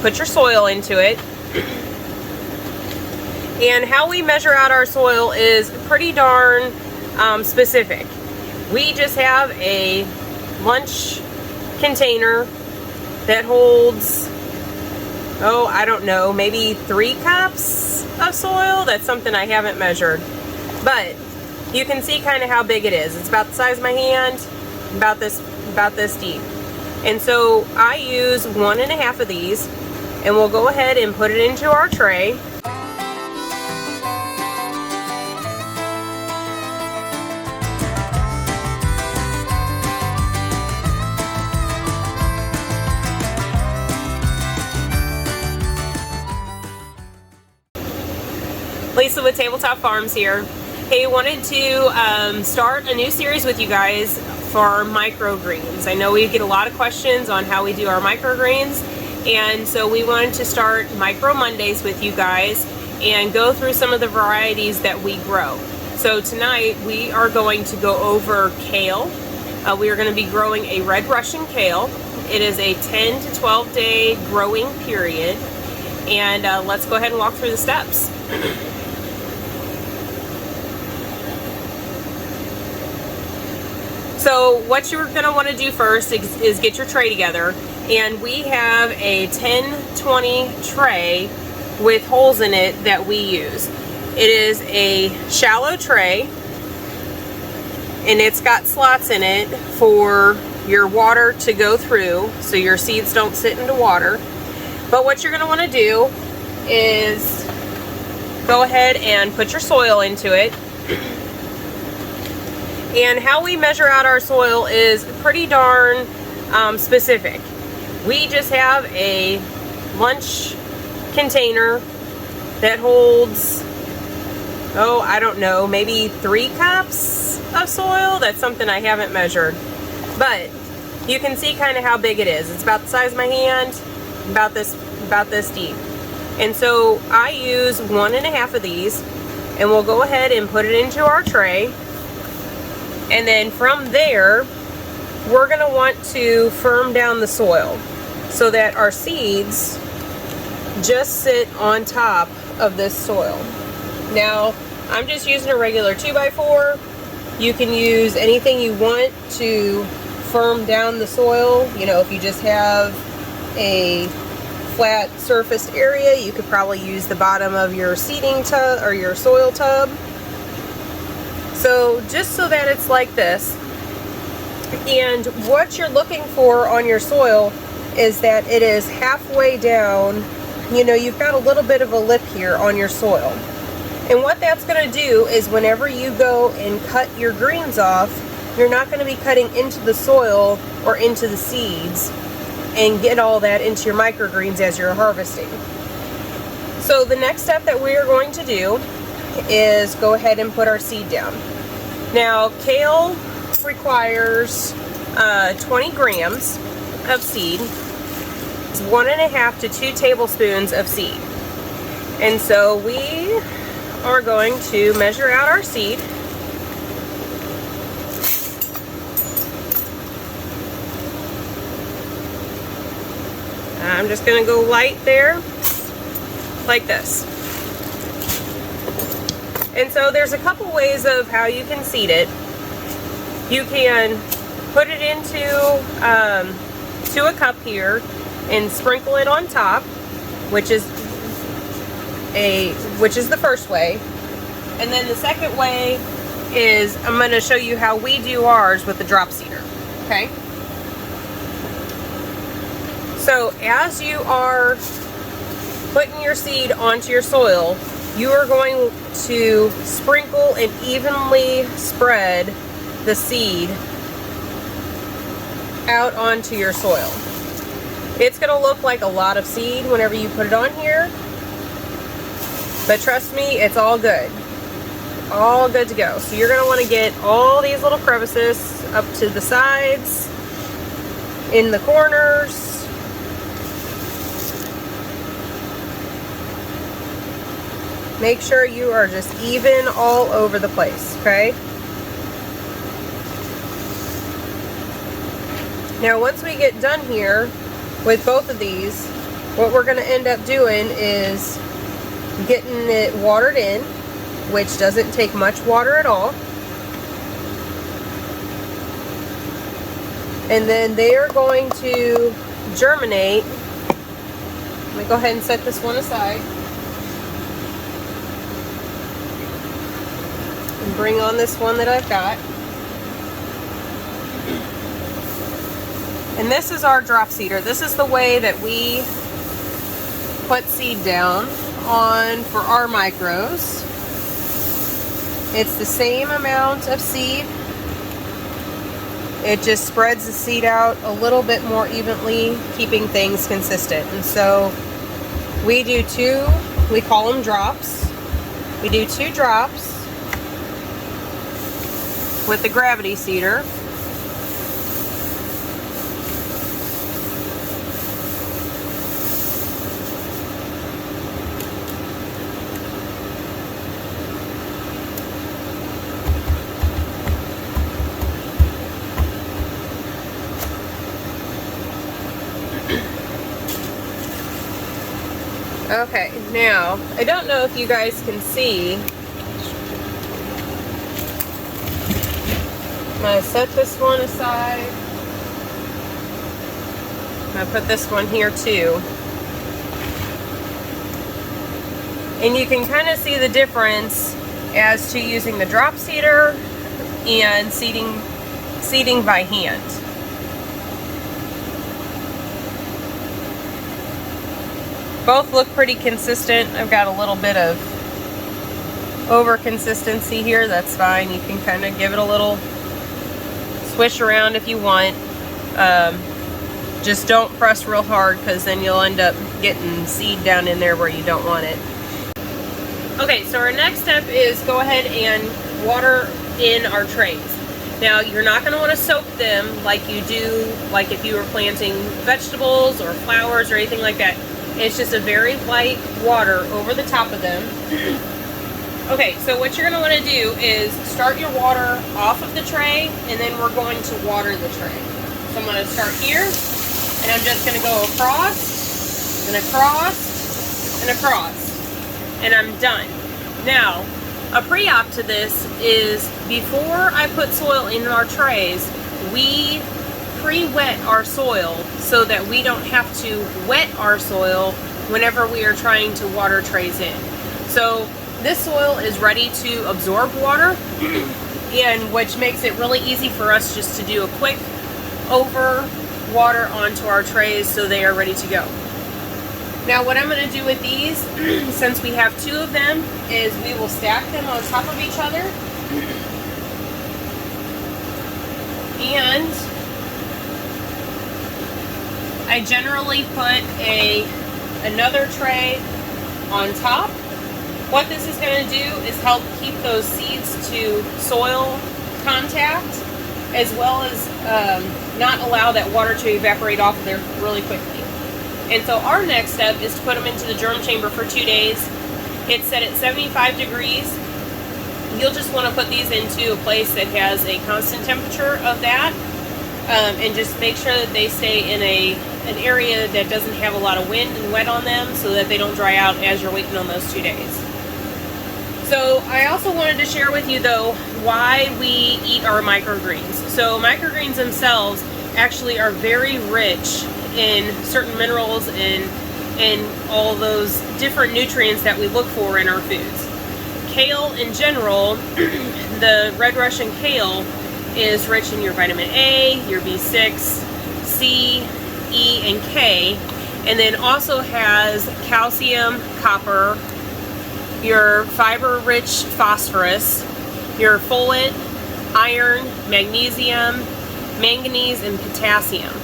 Put your soil into it. And how we measure out our soil is pretty darn specific. We just have a lunch container that holds, oh, I don't know, maybe 3 cups of soil. That's something I haven't measured. But you can see kind of how big it is. It's about the size of my hand, about this deep. And so I use 1.5 of these, and we'll go ahead and put it into our tray. Lisa with Tabletop Farms here. Hey, wanted to start a new series with you guys for microgreens. I know we get a lot of questions on how we do our microgreens, and so we wanted to start Micro Mondays with you guys and go through some of the varieties that we grow. So tonight we are going to go over kale. We are going to be growing a red Russian kale. It is a 10 to 12 day growing period, and let's go ahead and walk through the steps. So what you're going to want to do first is get your tray together, and we have a 10-20 tray with holes in it that we use. It is a shallow tray, and it's got slots in it for your water to go through so your seeds don't sit into water. But what you're going to want to do is go ahead and put your soil into it. And how we measure out our soil is pretty darn specific. We just have a lunch container that holds, oh, I don't know, maybe 3 cups of soil. That's something I haven't measured. But you can see kind of how big it is. It's about the size of my hand, about this deep. And so I use 1.5 of these, and we'll go ahead and put it into our tray. And then from there, we're going to want to firm down the soil so that our seeds just sit on top of this soil. Now, I'm just using a regular 2x4. You can use anything you want to firm down the soil. You know, if you just have a flat surfaced area, you could probably use the bottom of your seeding tub or your soil tub. So just so that it's like this, and what you're looking for on your soil is that it is halfway down. You know, you've got a little bit of a lip here on your soil, and what that's going to do is whenever you go and cut your greens off, you're not going to be cutting into the soil or into the seeds and get all that into your microgreens as you're harvesting. So the next step that we are going to do is go ahead and put our seed down. Now, kale requires 20 grams of seed. It's 1.5 to 2 tablespoons of seed. And so we are going to measure out our seed. I'm just going to go light there, like this. And so there's a couple ways of how you can seed it. You can put it into a cup here and sprinkle it on top, which is the first way. And then the second way is I'm going to show you how we do ours with the drop seeder. Okay? So as you are putting your seed onto your soil, you are going to sprinkle and evenly spread the seed out onto your soil. It's going to look like a lot of seed whenever you put it on here, but trust me, it's all good. All good to go. So you're going to want to get all these little crevices up to the sides, in the corners. Make sure you are just even all over the place, okay? Now once we get done here with both of these, what we're going to end up doing is getting it watered in, which doesn't take much water at all. And then they are going to germinate. Let me go ahead and set this one aside. And bring on this one that I've got. And this is our drop seeder. This is the way that we put seed down on for our micros. It's the same amount of seed. It just spreads the seed out a little bit more evenly, keeping things consistent. And so we do two, we call them drops. We do 2 drops with the gravity seeder. Okay, now, I don't know if you guys can see. I'm going to set this one aside. I'm going to put this one here too. And you can kind of see the difference as to using the drop seeder and seeding by hand. Both look pretty consistent. I've got a little bit of over consistency here. That's fine. You can kind of give it a little swish around if you want. Just don't press real hard, because then you'll end up getting seed down in there where you don't want it. Okay, so our next step is go ahead and water in our trays. Now, you're not going to want to soak them like you do like if you were planting vegetables or flowers or anything like that. It's just a very light water over the top of them. Okay, so what you're going to want to do is start your water off of the tray, and then we're going to water the tray. So I'm going to start here, and I'm just going to go across, and across, and across, and I'm done. Now, a pre-op to this is before I put soil in our trays, we pre-wet our soil so that we don't have to wet our soil whenever we are trying to water trays in. So this soil is ready to absorb water, and which makes it really easy for us just to do a quick over water onto our trays so they are ready to go. Now what I'm going to do with these, since we have 2 of them, is we will stack them on top of each other, and I generally put another tray on top. What this is going to do is help keep those seeds to soil contact, as well as not allow that water to evaporate off of there really quickly. And so our next step is to put them into the germ chamber for 2 days. It's set at 75 degrees. You'll just want to put these into a place that has a constant temperature of that, and just make sure that they stay in an area that doesn't have a lot of wind and wet on them, so that they don't dry out as you're waiting on those 2 days. So I also wanted to share with you though why we eat our microgreens. So microgreens themselves actually are very rich in certain minerals and all those different nutrients that we look for in our foods. Kale in general, the red Russian kale, is rich in your vitamin A, your B6, C, E, and K, and then also has calcium, copper, your fiber-rich phosphorus, your folate, iron, magnesium, manganese, and potassium.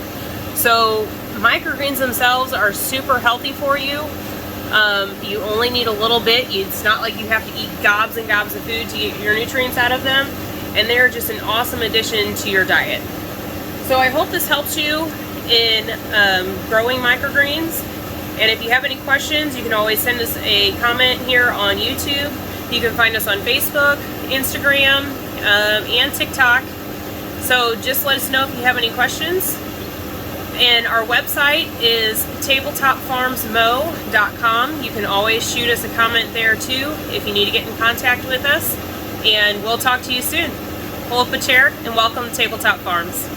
So microgreens themselves are super healthy for you. You only need a little bit. It's not like you have to eat gobs and gobs of food to get your nutrients out of them, and they're just an awesome addition to your diet. So I hope this helps you in growing microgreens. And if you have any questions, you can always send us a comment here on YouTube. You can find us on Facebook, Instagram, and TikTok. So just let us know if you have any questions. And our website is tabletopfarmsmo.com. You can always shoot us a comment there too if you need to get in contact with us. And we'll talk to you soon. Pull up a chair and welcome to Tabletop Farms.